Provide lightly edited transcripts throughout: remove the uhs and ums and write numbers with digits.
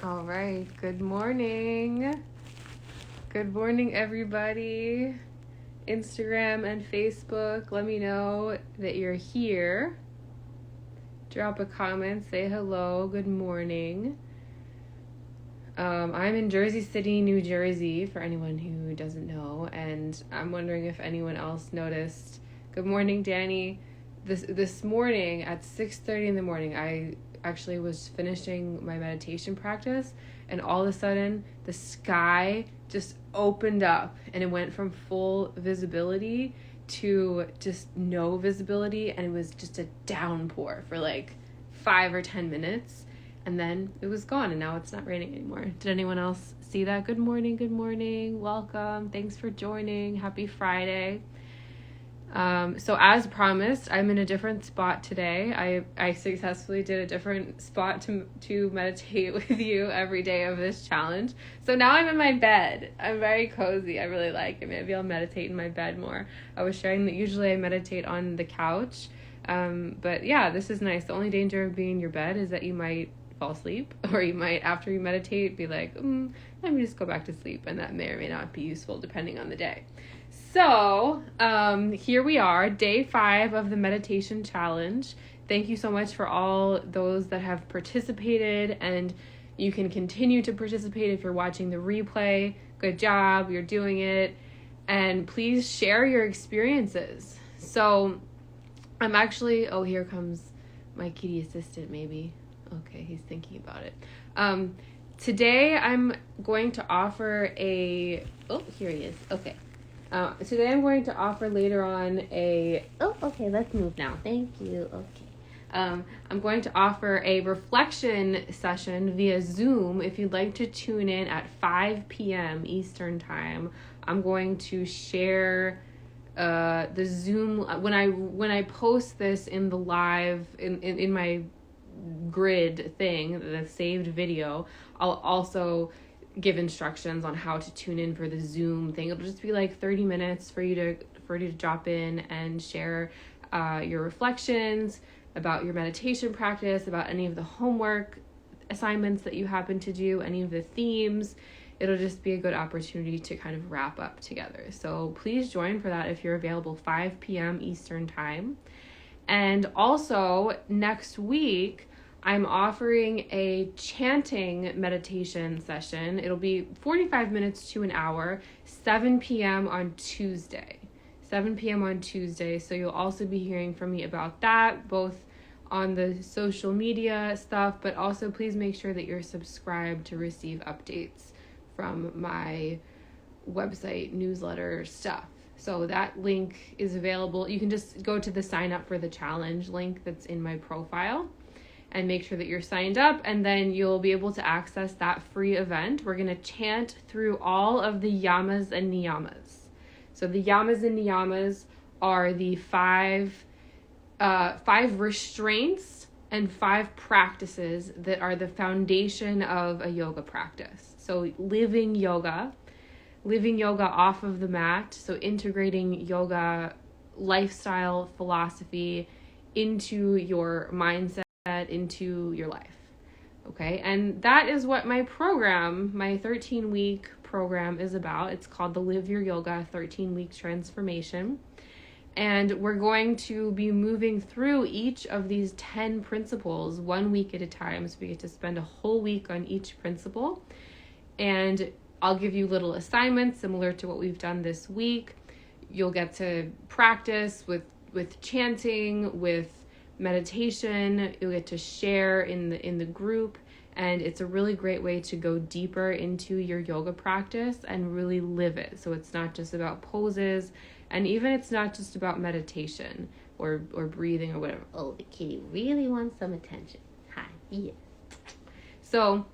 All right. Good morning. Good morning, everybody. Instagram and Facebook, let me know that you're here. Drop a comment, say hello, good morning. I'm in Jersey City, New Jersey, for anyone who doesn't know, and I'm wondering if anyone else noticed. Good morning, Danny. This morning at 6:30 in the morning, I actually was finishing my meditation practice, and all of a sudden the sky just opened up and it went from full visibility to just no visibility, and it was just a downpour for like 5 or 10 minutes, and then it was gone, and now it's not raining anymore. Did anyone else see that? Good morning, welcome, thanks for joining, happy Friday. So as promised, I'm in a different spot today. I successfully did a different spot to meditate with you every day of this challenge. So now I'm in my bed. I'm very cozy. I really like it. Maybe I'll meditate in my bed more. I was sharing that usually I meditate on the couch. But yeah, this is nice. The only danger of being in your bed is that you might fall asleep, or you might, after you meditate, be like, let me just go back to sleep. And that may or may not be useful depending on the day. So, here we are, day 5 of the meditation challenge. Thank you so much for all those that have participated, and you can continue to participate if you're watching the replay. Good job, you're doing it, and please share your experiences. So, I'm actually, here comes my kitty assistant maybe. Okay, he's thinking about it. Today I'm going to offer here he is, okay. Today I'm going to offer later on okay, let's move now. Thank you. Okay. I'm going to offer a reflection session via Zoom. If you'd like to tune in at 5 p.m. Eastern time, I'm going to share the Zoom when I post this in the live in my grid thing, the saved video. I'll also give instructions on how to tune in for the Zoom thing. It'll just be like 30 minutes for you to drop in and share your reflections about your meditation practice, about any of the homework assignments that you happen to do, any of the themes. It'll just be a good opportunity to kind of wrap up together. So please join for that if you're available, 5 p.m. Eastern time. And also next week, I'm offering a chanting meditation session. It'll be 45 minutes to an hour, 7 p.m. on Tuesday. 7 p.m. on Tuesday. So you'll also be hearing from me about that, both on the social media stuff, but also please make sure that you're subscribed to receive updates from my website, newsletter stuff. So that link is available. You can just go to the sign up for the challenge link that's in my profile and make sure that you're signed up, and then you'll be able to access that free event. We're going to chant through all of the yamas and niyamas. So the yamas and niyamas are the five restraints and 5 practices that are the foundation of a yoga practice. So living yoga off of the mat, so integrating yoga lifestyle philosophy into your mindset, into your life. Okay, and that is what my program, my 13-week program is about. It's called the Live Your Yoga 13-Week Transformation. And we're going to be moving through each of these 10 principles 1 week at a time. So we get to spend a whole week on each principle. And I'll give you little assignments similar to what we've done this week. You'll get to practice with chanting, with meditation. You'll get to share in the group, and it's a really great way to go deeper into your yoga practice and really live it. So it's not just about poses, and even it's not just about meditation or breathing or whatever. Oh, the kitty really wants some attention. Hi, yeah. So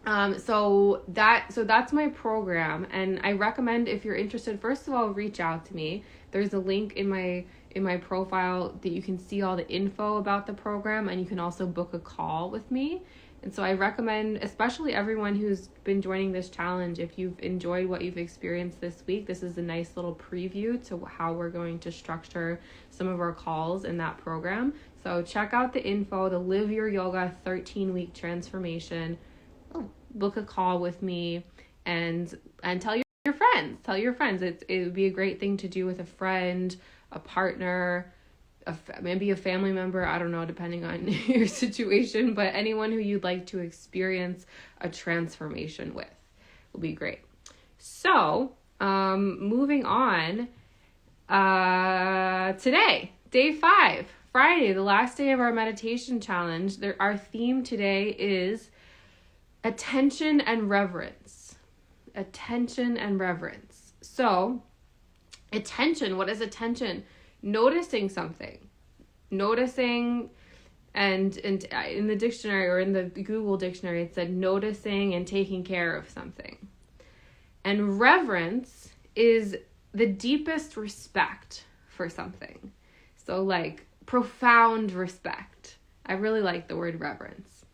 that's my program, and I recommend, if you're interested, first of all, reach out to me. There's a link in my profile that you can see all the info about the program, and you can also book a call with me. And so I recommend, especially everyone who's been joining this challenge, if you've enjoyed what you've experienced this week, this is a nice little preview to how we're going to structure some of our calls in that program. So check out the info, the Live Your Yoga 13-Week Transformation. book a call with me and tell your friends. It would be a great thing to do with a friend, a partner, maybe a family member, I don't know, depending on your situation, but anyone who you'd like to experience a transformation with will be great. So, moving on, today, day 5, Friday, the last day of our meditation challenge. Our theme today is attention and reverence. Attention and reverence. So, attention, what is attention? Noticing something. Noticing, and in the dictionary or in the Google dictionary, it said noticing and taking care of something. And reverence is the deepest respect for something. So like profound respect. I really like the word reverence.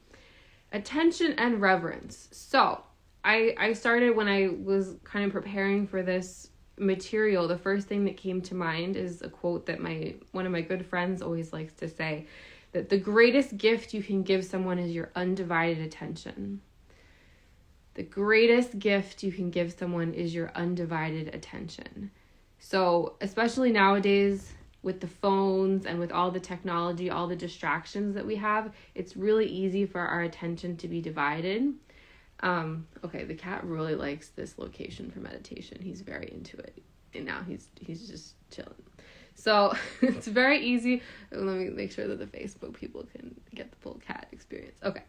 Attention and reverence. So I started when I was kind of preparing for this material. The first thing that came to mind is a quote that one of my good friends always likes to say, that the greatest gift you can give someone is your undivided attention. The greatest gift you can give someone is your undivided attention. So especially nowadays with the phones and with all the technology, all the distractions that we have, it's really easy for our attention to be divided. Okay, the cat really likes this location for meditation. He's very into it. And now he's just chilling. So it's very easy. Let me make sure that the Facebook people can get the full cat experience. Okay.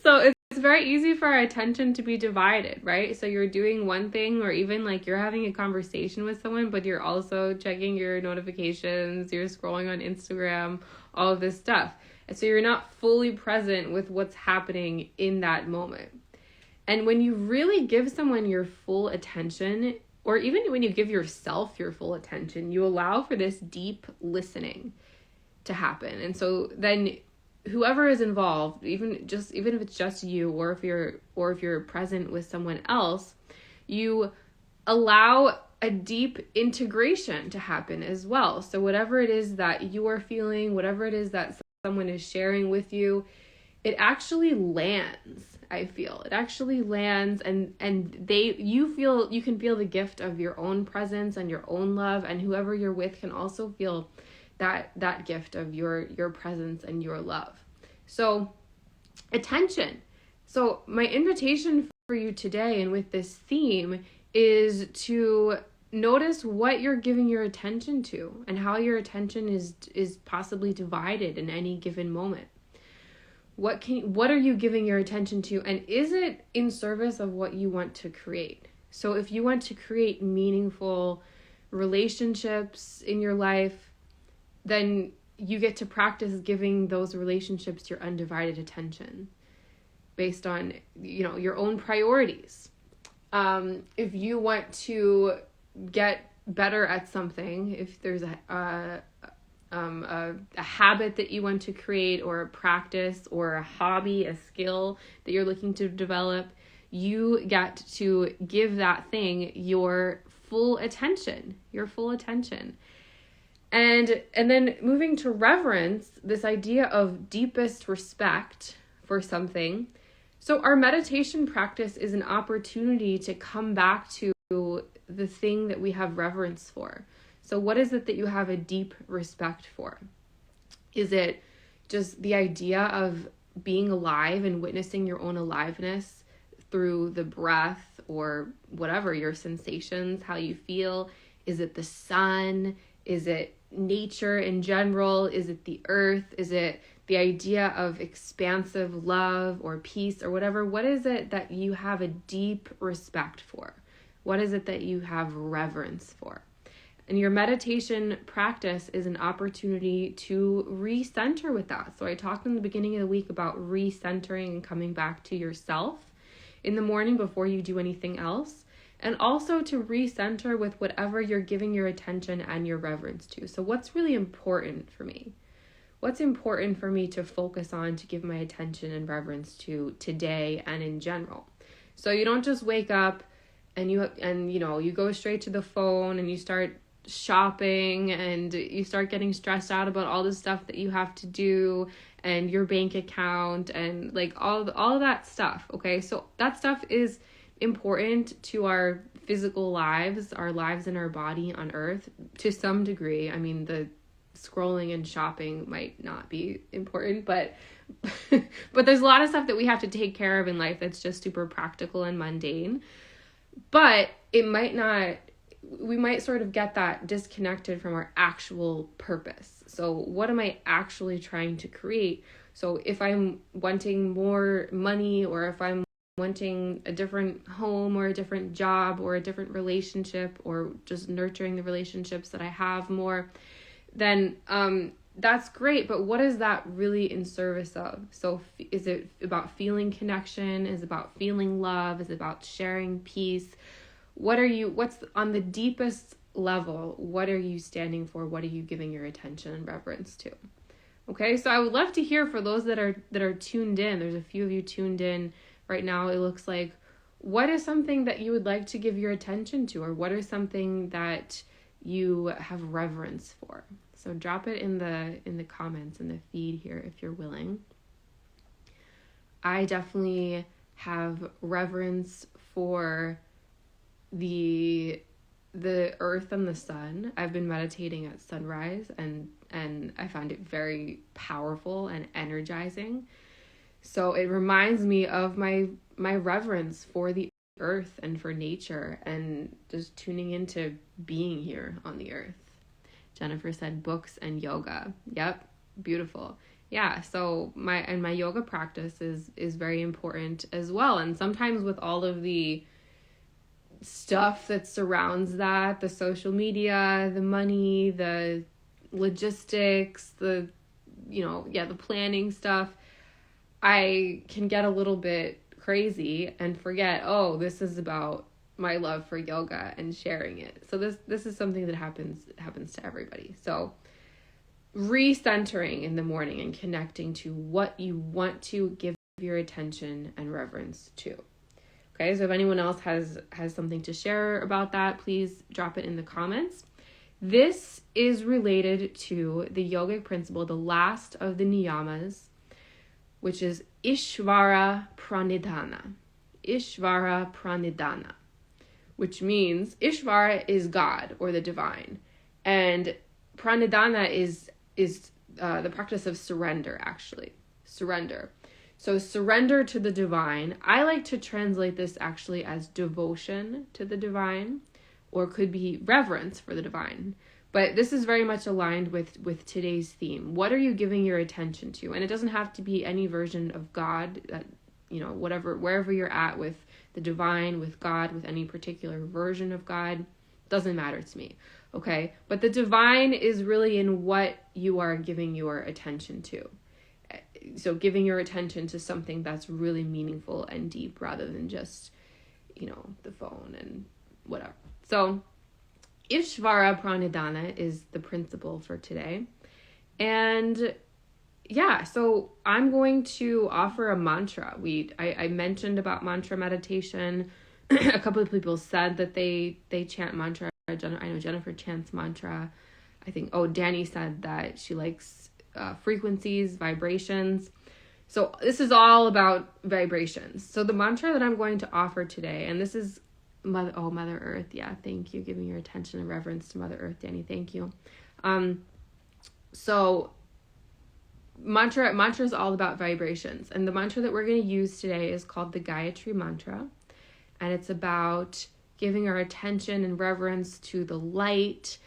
So it's very easy for our attention to be divided, right? So you're doing one thing, or even like you're having a conversation with someone, but you're also checking your notifications, you're scrolling on Instagram, all of this stuff. And so you're not fully present with what's happening in that moment. And when you really give someone your full attention, or even when you give yourself your full attention, you allow for this deep listening to happen. And so then whoever is involved, even if it's just you, or if you're present with someone else, you allow a deep integration to happen as well. So whatever it is that you are feeling, whatever it is that someone is sharing with you, it actually lands. I feel it actually lands, and you can feel the gift of your own presence and your own love, and whoever you're with can also feel that gift of your presence and your love. So attention. So my invitation for you today, and with this theme, is to notice what you're giving your attention to and how your attention is possibly divided in any given moment. What are you giving your attention to, and is it in service of what you want to create? So if you want to create meaningful relationships in your life, then you get to practice giving those relationships your undivided attention based on, your own priorities. If you want to get better at something, if there's a habit that you want to create, or a practice, or a hobby, a skill that you're looking to develop, you get to give that thing your full attention. And then moving to reverence, this idea of deepest respect for something. So our meditation practice is an opportunity to come back to the thing that we have reverence for. So what is it that you have a deep respect for? Is it just the idea of being alive and witnessing your own aliveness through the breath, or whatever your sensations, how you feel? Is it the sun? Is it nature in general? Is it the earth? Is it the idea of expansive love or peace or whatever? What is it that you have a deep respect for? What is it that you have reverence for? And your meditation practice is an opportunity to recenter with that. So I talked in the beginning of the week about recentering and coming back to yourself in the morning before you do anything else. And also to recenter with whatever you're giving your attention and your reverence to. So what's really important for me? What's important for me to focus on, to give my attention and reverence to today and in general? So you don't just wake up and you go straight to the phone and you start shopping and you start getting stressed out about all the stuff that you have to do and your bank account and like all of that stuff. Okay, so that stuff is important to our physical lives, our lives in our body on earth to some degree. I mean, the scrolling and shopping might not be important, but but there's a lot of stuff that we have to take care of in life that's just super practical and mundane. But it might not, we might sort of get that disconnected from our actual purpose. So what am I actually trying to create? So if I'm wanting more money, or if I'm wanting a different home or a different job or a different relationship, or just nurturing the relationships that I have more, then that's great. But what is that really in service of? So is it about feeling connection? Is it about feeling love? Is it about sharing peace? What's on the deepest level? What are you standing for? What are you giving your attention and reverence to? Okay, so I would love to hear for those that are tuned in. There's a few of you tuned in right now. It looks like, what is something that you would like to give your attention to, or what is something that you have reverence for? So drop it in the comments in the feed here if you're willing. I definitely have reverence for the earth and the sun. I've been meditating at sunrise and I find it very powerful and energizing. So it reminds me of my reverence for the earth and for nature and just tuning into being here on the earth. Jennifer said books and yoga. Yep, beautiful. Yeah, so my yoga practice is very important as well. And sometimes with all of the stuff that surrounds that, the social media, the money, the logistics, the planning stuff, I can get a little bit crazy and forget, oh, this is about my love for yoga and sharing it. So this is something that happens to everybody. So recentering in the morning and connecting to what you want to give your attention and reverence to. Okay, so if anyone else has something to share about that, please drop it in the comments. This is related to the yogic principle, the last of the niyamas, which is Ishvara Pranidhana. Ishvara Pranidhana, which means Ishvara is God or the divine, and Pranidhana is the practice of surrender, actually. Surrender. So surrender to the divine. I like to translate this actually as devotion to the divine, or could be reverence for the divine. But this is very much aligned with today's theme. What are you giving your attention to? And it doesn't have to be any version of God, that, wherever you're at with the divine, with God, with any particular version of God, doesn't matter to me. Okay? But the divine is really in what you are giving your attention to. So giving your attention to something that's really meaningful and deep, rather than just, the phone and whatever. So Ishvara Pranidhana is the principle for today. And yeah, so I'm going to offer a mantra. I mentioned about mantra meditation. A couple of people said that they chant mantra. I know Jennifer chants mantra. I think, Danny said that she likes frequencies, vibrations. So this is all about vibrations. So the mantra that I'm going to offer today, and this is Mother Earth. Yeah, thank you. Giving your attention and reverence to Mother Earth, Danny. Thank you. So mantra is all about vibrations. And the mantra that we're going to use today is called the Gayatri Mantra. And it's about giving our attention and reverence to the light,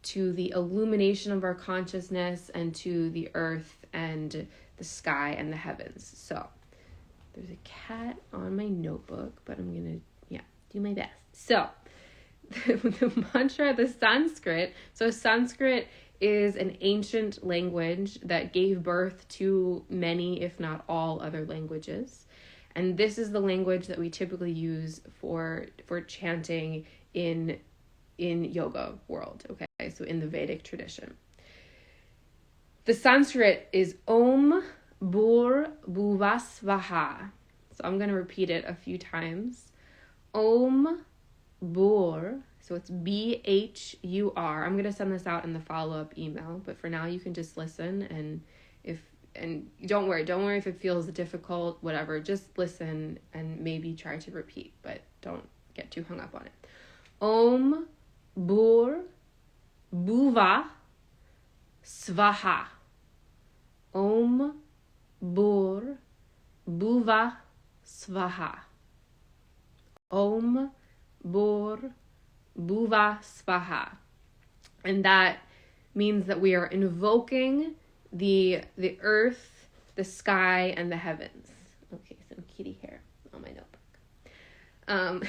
to the illumination of our consciousness, and to the earth and the sky and the heavens. So there's a cat on my notebook, but I'm going to, do my best. So the mantra, the Sanskrit. So Sanskrit is an ancient language that gave birth to many, if not all, other languages. And this is the language that we typically use for chanting in yoga world, okay? So in the Vedic tradition. The Sanskrit is Om Bhur Bhuvasvaha. So I'm going to repeat it a few times. Om Bhur, So it's BHUR. I'm going to send this out in the follow-up email, but for now you can just listen, and don't worry if it feels difficult, whatever. Just listen and maybe try to repeat, but don't get too hung up on it. Om Bhur Bhuva Svaha. Om Bhur Bhuva Svaha. Om Bhur Bhuva Svaha. And that means that we are invoking the earth, the sky, and the heavens. Okay, some kitty hair on my notebook.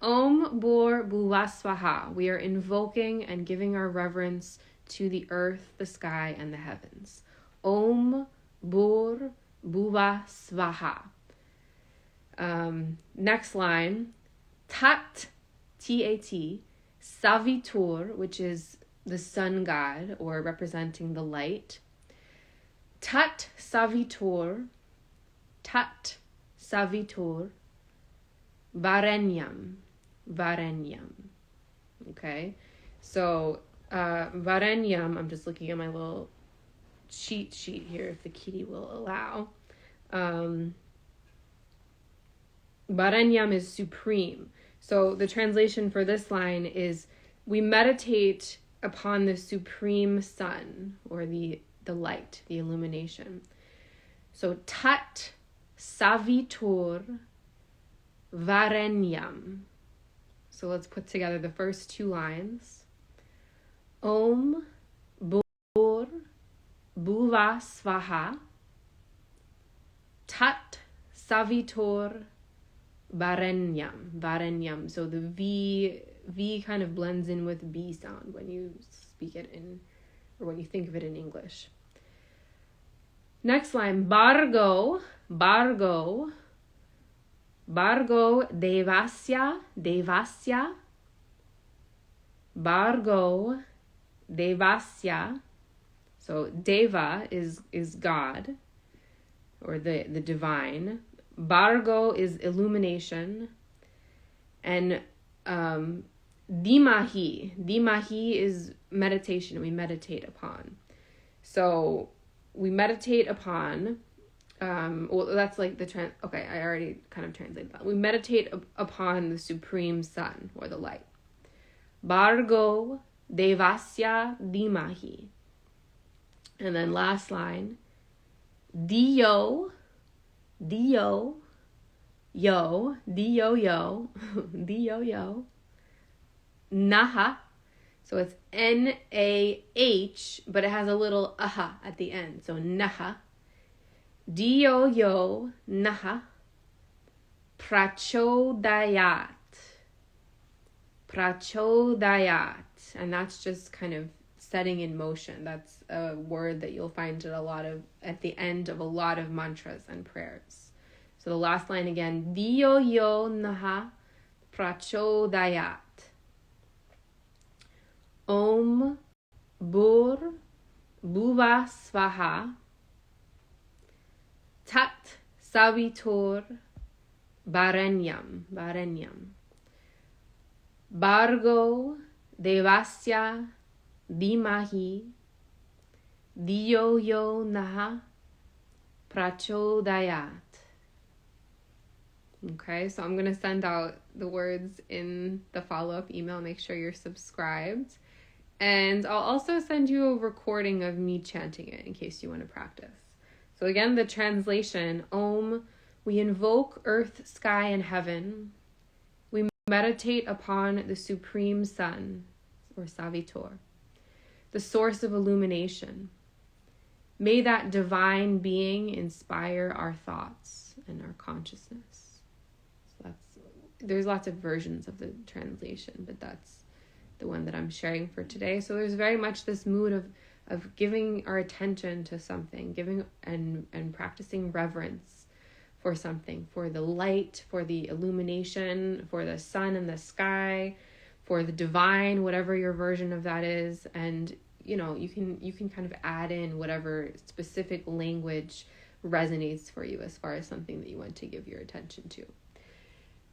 Om Bhur Bhuva Svaha. We are invoking and giving our reverence to the earth, the sky, and the heavens. Om Bhur Bhuva Svaha. Next line. Tat, T-A-T, Savitur, which is the sun god, or representing the light. Tat Savitur, Varenyam. Okay, so Varenyam, I'm just looking at my little cheat sheet here, if the kitty will allow. Varenyam is supreme. So the translation for this line is, we meditate upon the supreme sun, or the light, the illumination. So Tat Savitur Varenyam. So let's put together the first two lines. Om Bhur Bhuva Svaha. Tat Savitur Varenyam. So the V kind of blends in with B sound when you speak it or when you think of it in English. Next line, Bargo Devasya. Bargo Devasya. So Deva is God, or the divine. Bargo is illumination. And Dimahi is meditation. We meditate upon. So we meditate upon, that's like okay, I already kind of translated that. We meditate upon the supreme sun, or the light. Bargo Devasya Dimahi. And then last line, Dio, Naha. So it's N-A-H, but it has a little aha at the end. So Naha. Dio Naha. Prachodayat. And that's just kind of setting in motion. That's a word that you'll find at the end of a lot of mantras and prayers. So the last line again, Dio Naha Prachodayat. Om Bhur Bhuva Svaha. Tat Savitur Varenyam. Bargo Devasya Dimahi. Dio Naha Prachodayat. Okay, so I'm going to send out the words in the follow-up email. Make sure you're subscribed. And I'll also send you a recording of me chanting it in case you want to practice. So again, the translation, Om, we invoke earth, sky, and heaven. We meditate upon the supreme sun, or Savitur, the source of illumination. May that divine being inspire our thoughts and our consciousness. There's lots of versions of the translation, but that's the one that I'm sharing for today. So there's very much this mood of giving our attention to something, giving and practicing reverence for something, for the light, for the illumination, for the sun and the sky, for the divine, whatever your version of that is. And you can kind of add in whatever specific language resonates for you as far as something that you want to give your attention to.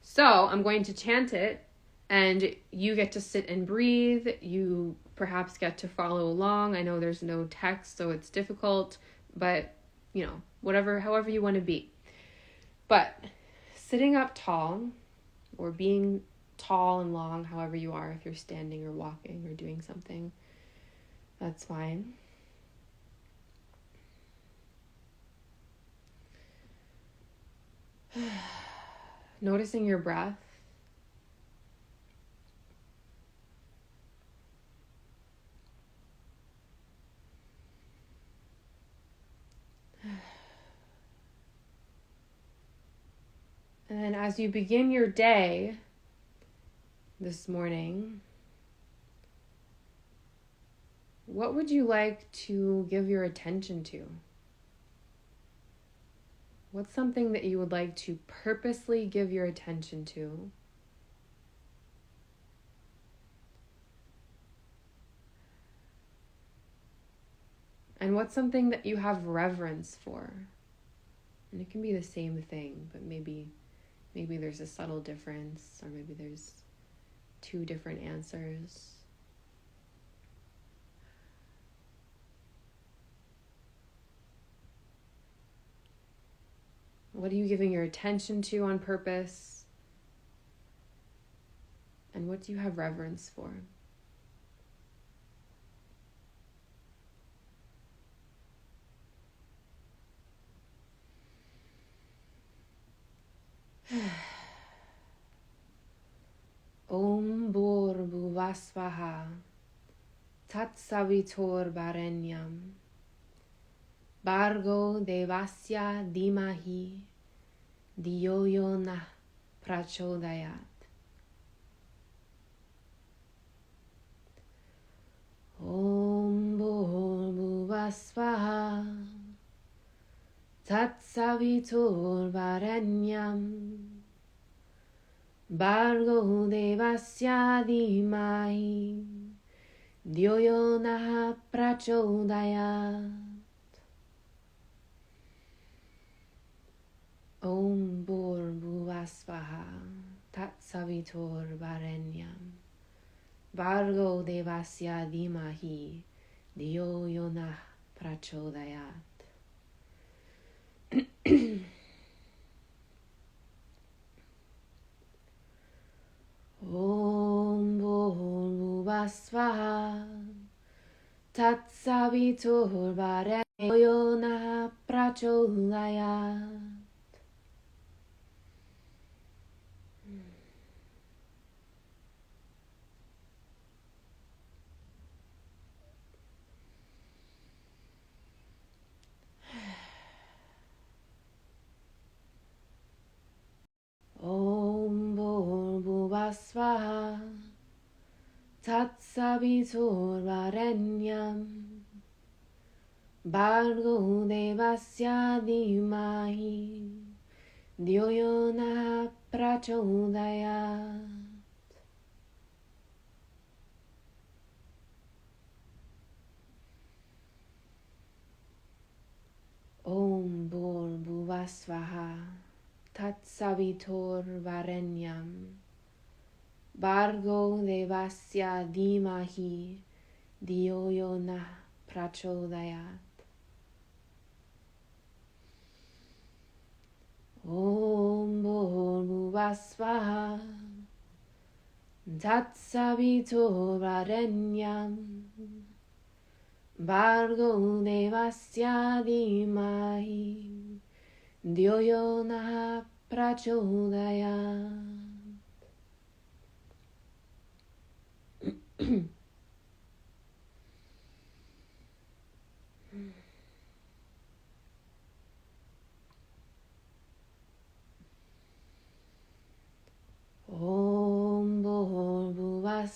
So I'm going to chant it, And you get to sit and breathe. You perhaps get to follow along. I know there's no text, so it's difficult, but however you want to be. But sitting up tall, or being tall and long, however you are, if you're standing or walking or doing something, that's fine. Noticing your breath. And then as you begin your day this morning, what would you like to give your attention to? What's something that you would like to purposely give your attention to? And what's something that you have reverence for? And it can be the same thing, but maybe there's a subtle difference, or maybe there's two different answers. What are you giving your attention to on purpose? And what do you have reverence for? Om Bhurvasvaha Tat Savitor Varenyam Bhargo Devasya Dhimahi Dhiyo Yo Nah Prachodayat. Om Bhurvasvaha Tat Savitor Varenyam Bhargo Devasya Dhimahi Dhiyo Yo Nah Prachodayat. Om Bhurvasvaha Tat Savitor Varenyam Bhargo Devasya Dhimahi Dhiyo Yo Nah Prachodayat. Om Bhurvasvaha Tat Savitor Varenyam Dhiyo Yo Nah Prachodayat. Om Bhurvasvaha Tat Savitor Varenyam Bhargo Devasya Dhimahi Dhiyo Yo Nah Prachodayat. Om Bhurvasvaha Tat Savitor Varenyam Bhargo Devasya Dhimahi Dhiyo Yo Nah Prachodayat. Om Bhurvasvaha Tat Savitor Varenyam Bhargo Devasya Dhimahi Dhiyo Yo Nah Prachodayat. Om Bhurvasvaha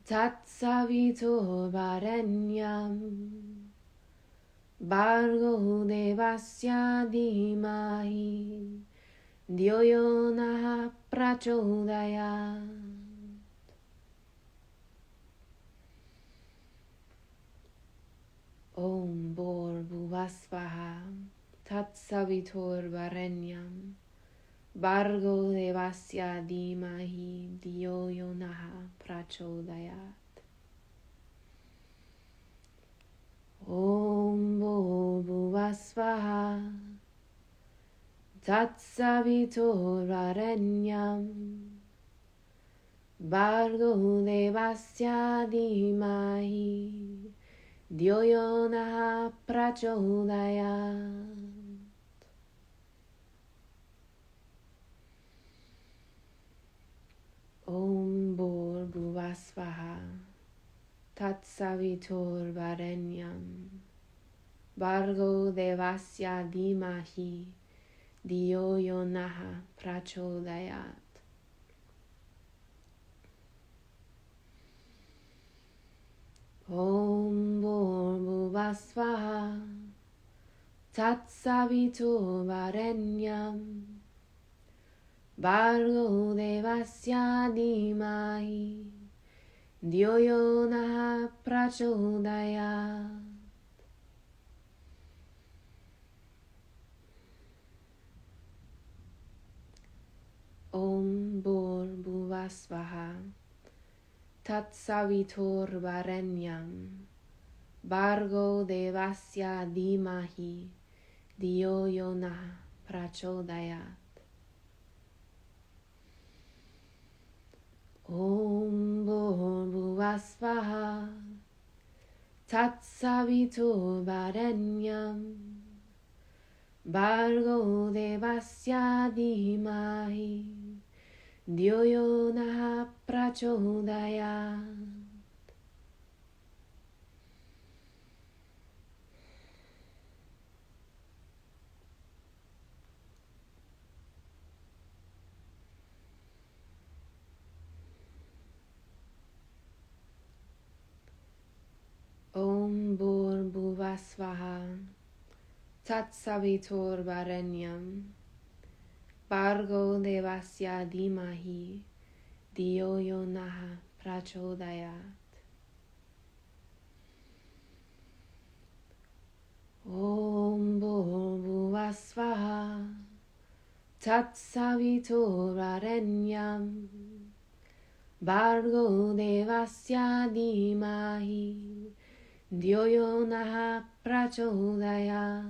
Tat Savitor Varenyam Bhargo Devasya Dhimahi Dhiyo Yo Nah Prachodayat. Om Bhurvasvaha Tat Savitor Varenyam Bargo devasya dhimahi dhiyo yo naha prachodayat. Om Bhuvasvaha Tatsaviturvarenyam Bargo devasya dhimahi dhiyo yo naha prachodayat. Om Bhuvasvaha Tatsaviturvarenyam Bargo devasya dhimahi dhiyo yo naha prachodayat. Om Bhuvasvaha Tatsaviturvarenyam Bargo devasya dhimahi dhiyo yo naha prachodayat. Om Bhuvasvaha Tatsaviturvarenyam Bargo devasya dhimahi dhiyo yo naha prachodayat. Om Bhuvasvaha Tatsaviturvarenyam Bargo devasya dhimahi dhiyo yo naha prachodayat. Om Bhuvasvaha Tatsaviturvarenyam Bargo devasya dhimahi dhiyo yo naha prachodayat. Om Bhuvasvaha Tatsaviturvarenyam Bargo devasya dhimahi dhiyo yo naha prachodayat.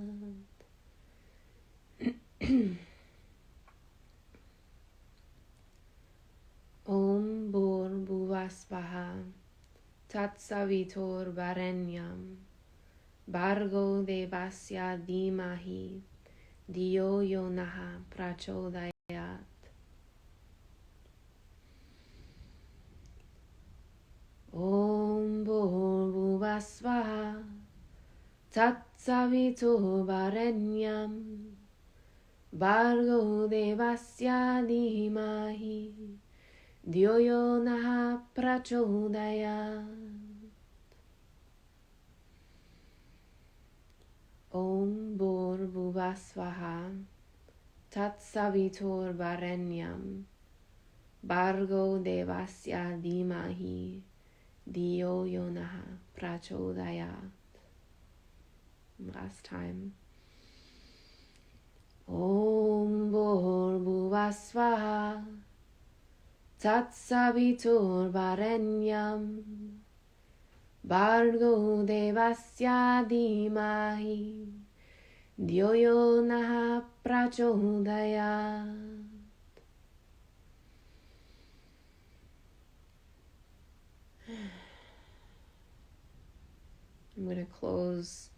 Om Bhuvasvaha Tatsaviturvarenyam Bargo devasya dhimahi dhiyo yo naha prachodayat. Om Bhuvasvaha Tatsaviturvarenyam Bargo devasya dhimahi dhiyo yo naha prachodayat. Om Bhuvasvaha Tatsaviturvarenyam Bargo devasya dhimahi dhiyo yo naha prachodayat. Last time. Om Bhuvasvaha Tatsaviturvarenyam Bargo devasya dhimahi dhiyo yo naha prachodayat. I'm going to close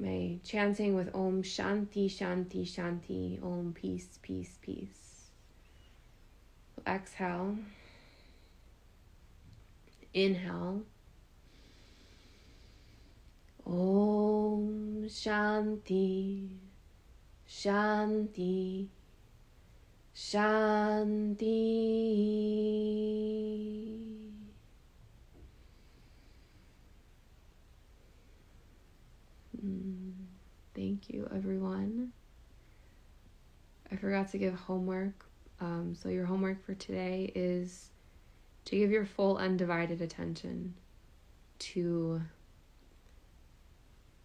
my chanting with Om Shanti Shanti Shanti. Om Peace Peace Peace. Exhale. Inhale. Om Shanti Shanti Shanti. Thank you, everyone. I forgot to give homework. So your homework for today is to give your full undivided attention to,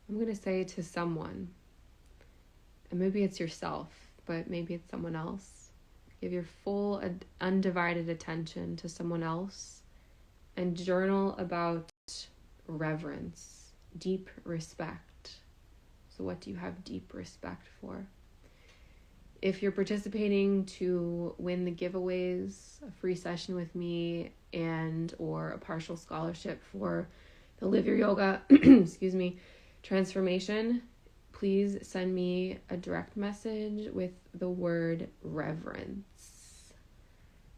I'm going to say to someone, and maybe it's yourself. but maybe it's someone else. Give your full undivided attention to someone else and journal about reverence, deep respect. So what do you have deep respect for? If you're participating to win the giveaways, a free session with me and or a partial scholarship for the Live Your Yoga, transformation, please send me a direct message with the word reverence.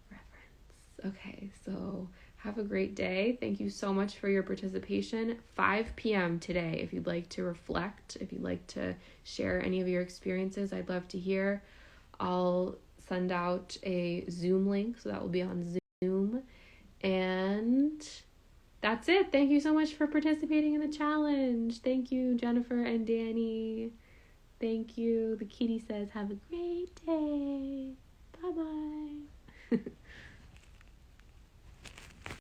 Reverence. Okay, so have a great day. Thank you so much for your participation. 5 p.m. today, if you'd like to reflect, if you'd like to share any of your experiences, I'd love to hear. I'll send out a Zoom link, so that will be on Zoom. And that's it. Thank you so much for participating in the challenge. Thank you, Jennifer and Danny. Thank you. The kitty says, have a great day. Bye-bye.